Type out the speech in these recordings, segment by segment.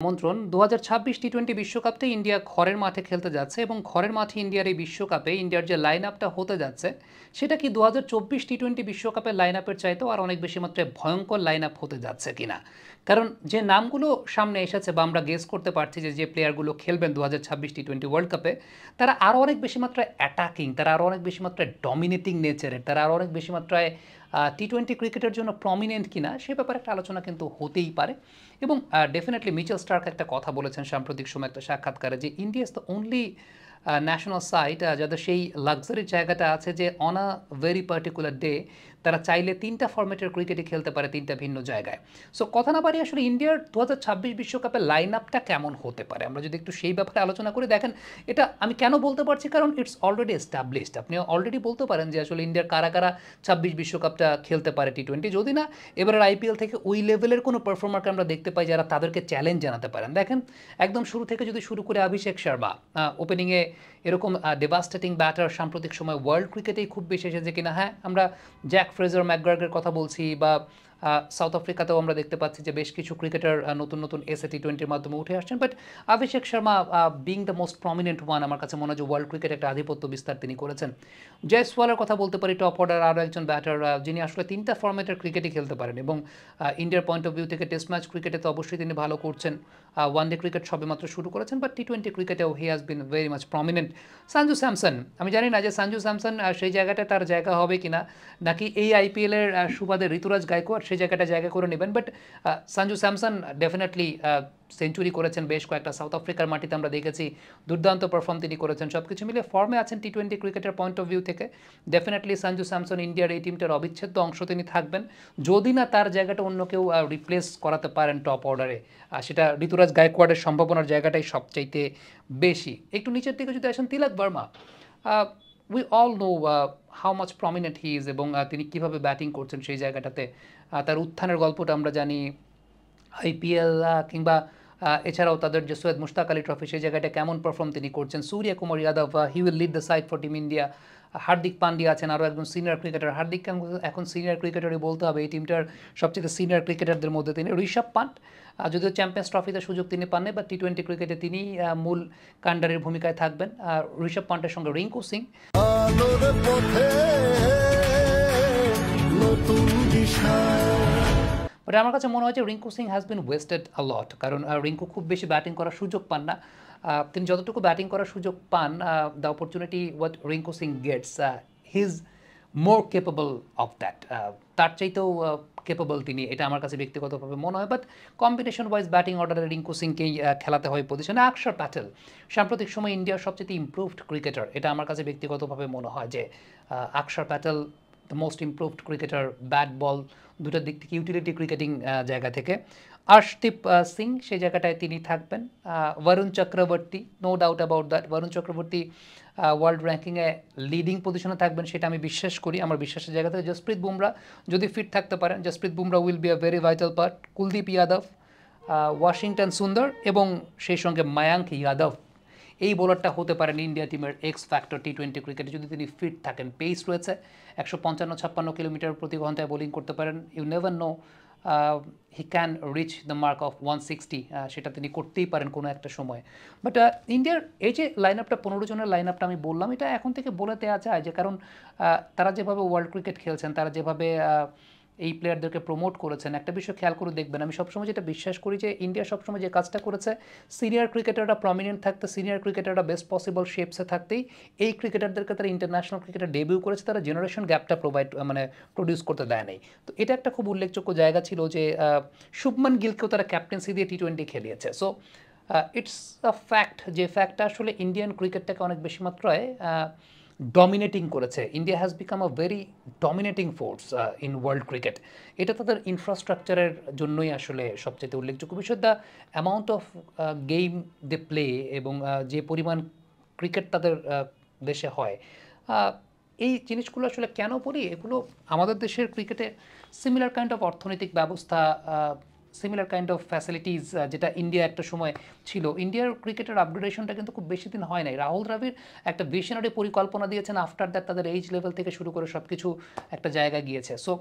আমন্ত্রণ 2026 টি-20 বিশ্বকাপতে ইন্ডিয়া ঘরের মাঠে খেলতে যাচ্ছে এবং ঘরের মাঠে ইন্ডিয়ার এই বিশ্বকাপে ইন্ডিয়ার যে লাইন আপটা হতে যাচ্ছে সেটা কি 2024 টি-20 বিশ্বকাপের লাইন আপের চাইতেও আর অনেক বেশি মাত্রায় ভয়ঙ্কর লাইন আপ হতে যাচ্ছে কিনা। কারণ যে নামগুলো সামনে এসেছে বা আমরা গেস করতে পারছি যে প্লেয়ারগুলো খেলবেন 2026 টি-20 ওয়ার্ল্ড কাপে তারা আরও অনেক বেশি মাত্রায় অ্যাটাকিং, তারা আরও অনেক বেশি মাত্রায় ডমিনেটিং নেচারের, তারা আরও অনেক বেশি মাত্রায় টি-20 ক্রিকেটের জন্য প্রমিনেন্ট কিনা সে ব্যাপারে একটা আলোচনা কিন্তু হতেই পারে। এবং ডেফিনেটলি মিচেল স্টার্ক একটা কথা বলেছেন সাম্প্রতিক সময় একটা সাক্ষাৎকারে যে India is the only national site যাদের সেই লাক্সারির জায়গাটা আছে যে on a very particular day তারা চাইলে 3টা ফরম্যাটের ক্রিকেটে খেলতে পারে 3টা ভিন্ন জায়গায়। সো কথা না পারি আসলে ইন্ডিয়ার 2026 বিশ্বকাপের লাইন আপটা কেমন হতে পারে আমরা যদি একটু সেই ব্যাপারে আলোচনা করে দেখেন। এটা আমি কেন বলতে পারছি কারণ ইটস অলরেডি এস্টাবলিশড। আপনি অলরেডি বলতে পারেন যে আসলে ইন্ডিয়ার কারা কারা 26 বিশ্বকাপটা খেলতে পারে টি-20, যদি না এবারের আইপিএল থেকে ওই লেভেলের কোনো পারফর্মারকে আমরা দেখতে পাই যারা তাদেরকে চ্যালেঞ্জ জানাতে পারেন। দেখেন একদম শুরু থেকে যদি শুরু করে অভিষেক শর্মা ওপেনিংয়ে এরকম ডেভাস্টেটিং ব্যাটার সাম্প্রতিক সময় ওয়ার্ল্ড ক্রিকেটেই খুব বেশি এসেছে কিনা। হ্যাঁ, আমরা জ্যাক ফ্রেজার ম্যাকগ্রাগের কথা বলছি বা সাউথ আফ্রিকাতেও আমরা দেখতে পাচ্ছি যে বেশ কিছু ক্রিকেটার নতুন নতুন এসএ টি-20-র মাধ্যমে উঠে আসছেন, but Abhishek Sharma being the most prominent one আমার কাছে মনে হয় যে ওয়ার্ল্ড ক্রিকেট একটা আধিপত্য বিস্তার তিনি করেছেন। জয়সওয়ালের কথা বলতে পারি, টপ অর্ডার আরও একজন ব্যাটার যিনি আসলে 3টা ফরম্যাটের ক্রিকেটই খেলতে পারেন এবং ইন্ডিয়ার পয়েন্ট অফ ভিউ থেকে টেস্ট ম্যাচ ক্রিকেটে তো অবশ্যই তিনি ভালো করছেন। ওয়ান ডে ক্রিকেট সবেমাত্র শুরু করেছেন, বাট টি-20 ক্রিকেটেও he has been very much prominent. Sanju Samson, আমি জানি না যে সঞ্জু স্যামসন সেই জায়গাটায় তার জায়গা হবে কিনা, নাকি এই আইপিএলের সুবাদে ঋতুরাজ গায়কোয়াড় সেই জায়গাটা জায়গা করে নেবেন, but Sanju Samson definitely century করেছেন বেশ কয়েকটা, সাউথ আফ্রিকার মাটিতে আমরা দেখেছি দুর্দান্ত পারফর্ম তিনি করেছেন, সব কিছু মিলে ফর্মে আছেন টি-20 ক্রিকেটের পয়েন্ট অফ ভিউ থেকে। ডেফিনেটলি সঞ্জু স্যামসন ইন্ডিয়ার এই টিমটার অবিচ্ছেদ্য অংশ তিনি থাকবেন, যদি না তার জায়গাটা অন্য কেউ রিপ্লেস করাতে পারেন টপ অর্ডারে, সেটা ঋতুরাজ গায়কোয়াড়ের সম্ভাবনার জায়গাটাই সবচাইতে বেশি। একটু নিচের দিকে যদি আসেন Tilak Varma, we all know how much prominent he is এবং তিনি কীভাবে ব্যাটিং করছেন সেই জায়গাটাতে, তার উত্থানের গল্পটা আমরা জানি। আইপিএল কিংবা এছাড়াও তাদের যে সৈয়দ মুশতাক আলী ট্রফি সেই জায়গাটা কেমন পারফর্ম তিনি করছেন। Surya Kumar Yadav, he will lead the side for team India. Hardik Pandya আছেন আরও একজন সিনিয়র ক্রিকেটার, হার্দিক এখন সিনিয়র ক্রিকেটারই বলতে হবে, এই টিমটার সবচেয়ে সিনিয়র ক্রিকেটারদের মধ্যে তিনি। ঋষভ পান্ট, যদিও চ্যাম্পিয়ন্স ট্রফিতে সুযোগ তিনি পাননি, বা টি-20 ক্রিকেটে তিনি মূল কাণ্ডারির ভূমিকায় থাকবেন। ঋষভ পান্টের সঙ্গে রিঙ্কু সিং। বাট আমার কাছে মনে হয় যে Rinku Singh has been wasted a lot, কারণ রিঙ্কু খুব বেশি ব্যাটিং করার সুযোগ পান না। তিনি যতটুকু ব্যাটিং করার সুযোগ পান, the opportunity what Rinku Singh gets, he is more capable of that, তার চাইতেও কেপেবল তিনি, এটা আমার কাছে ব্যক্তিগতভাবে মনে হয়। বাট কম্বিনেশন ওয়াইজ ব্যাটিং অর্ডারে রিঙ্কু সিংকেই খেলাতে হয় পজিশনে। আকসার প্যাটেল সাম্প্রতিক সময় ইন্ডিয়ার সবচেয়ে ইমপ্রুভড ক্রিকেটার, এটা আমার কাছে ব্যক্তিগতভাবে মনে হয় যে আকসার Patel the most improved cricketer, bat ball দুটার দিক থেকে, ইউটিলিটি ক্রিকেটিং জায়গা থেকে। আর্শদীপ সিং সেই জায়গাটায় তিনি থাকবেন। Varun Chakravarthy, no doubt about that, Varun Chakravarthy world র্যাঙ্কিংয়ে লিডিং পজিশনে থাকবেন সেটা আমি বিশ্বাস করি, আমার বিশ্বাসের জায়গা থেকে। জসপ্রীত বুমরা যদি ফিট থাকতে পারেন, Jasprit Bumrah will be a very vital part. Kuldeep Yadav, Washington সুন্দর এবং সেই সঙ্গে মায়াঙ্ক যাদব, এই বোলারটা হতে পারেন ইন্ডিয়া টিমের এক্স ফ্যাক্টর টি-20 ক্রিকেটে যদি তিনি ফিট থাকেন। পেস রয়েছে, 155-56 কিলোমিটার প্রতি ঘন্টায় বোলিং করতে পারেন। You never know, he can reach the mark of 160, সেটা তিনি করতেই পারেন কোনো একটা সময়। বাট ইন্ডিয়ার এই যে লাইন আপটা, 15 জনের লাইন আপটা আমি বললাম, এটা এখন থেকে বলে দেওয়া যায় যে কারণ তারা যেভাবে ওয়ার্ল্ড ক্রিকেট খেলছেন, তারা যেভাবে এই প্লেয়ারদেরকে প্রমোট করেছেন, একটা বিষয় খেয়াল করে দেখবেন, আমি সবসময় যেটা বিশ্বাস করি যে ইন্ডিয়া সবসময় যে কাজটা করেছে, সিনিয়র ক্রিকেটাররা প্রমিনেন্ট থাকতে, সিনিয়র ক্রিকেটাররা বেস্ট পসিবল শেপসে থাকতেই এই ক্রিকেটারদেরকে তারা ইন্টারন্যাশনাল ক্রিকেটে ডেবিউ করেছে, তারা জেনারেশন গ্যাপটা প্রডিউস করতে দেয় নাই। তো এটা একটা খুব উল্লেখযোগ্য জায়গা ছিল যে শুভমান গিলকেও তারা ক্যাপ্টেন্সি দিয়ে টি-20 খেলিয়েছে। সো ইটস আ ফ্যাক্ট, যে ফ্যাক্টটা আসলে ইন্ডিয়ান ক্রিকেটটাকে অনেক বেশি মাত্রায় ডমিনেটিং করেছে। India has become a very dominating force in world cricket. এটা তাদের ইনফ্রাস্ট্রাকচারের জন্যই আসলে সবচেয়ে উল্লেখযোগ্য বিষয়। The amount of game they play এবং যে পরিমাণ ক্রিকেট তাদের দেশে হয়, এই জিনিসগুলো আসলে কেন বলি, এগুলো আমাদের দেশের ক্রিকেটে সিমিলার কাইন্ড অফ অর্থনৈতিক ব্যবস্থা, সিমিলার কাইন্ড অফ ফ্যাসিলিটিস যেটা ইন্ডিয়া একটা সময় ছিল। ইন্ডিয়ার ক্রিকেটের আপগ্রেডেশনটা কিন্তু খুব বেশি দিন হয় নাই। রাহুল দ্রাবিড় একটা ভিশনারি পরিকল্পনা দিয়েছেন, আফটার দ্যাট তাদের এইজ লেভেল থেকে শুরু করে সব কিছু একটা জায়গায় গিয়েছে। সো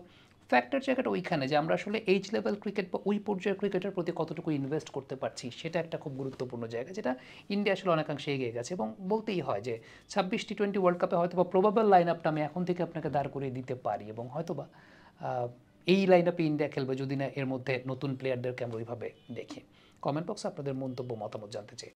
ফ্যাক্টর জায়গাটা ওইখানে যে আমরা আসলে এইচ লেভেল ক্রিকেট বা ওই পর্যায়ের ক্রিকেটের প্রতি কতটুকু ইনভেস্ট করতে পারছি সেটা একটা খুব গুরুত্বপূর্ণ জায়গা, যেটা ইন্ডিয়া আসলে অনেকাংশে এগিয়ে গেছে। এবং বলতেই হয় যে 26 টি20 ওয়ার্ল্ড কাপে হয়তো বা প্রবাবল লাইন আপটা আমি এখন থেকে আপনাকে দাঁড় করিয়ে দিতে পারি, এবং হয়তো বা এই লাইন আপে ইন্ডিয়া খেলবে যদি না এর মধ্যে নতুন প্লেয়ারদেরকে আমরা ওইভাবে দেখি। কমেন্ট বক্সে আপনাদের মন্তব্য মতামত জানতে চাই।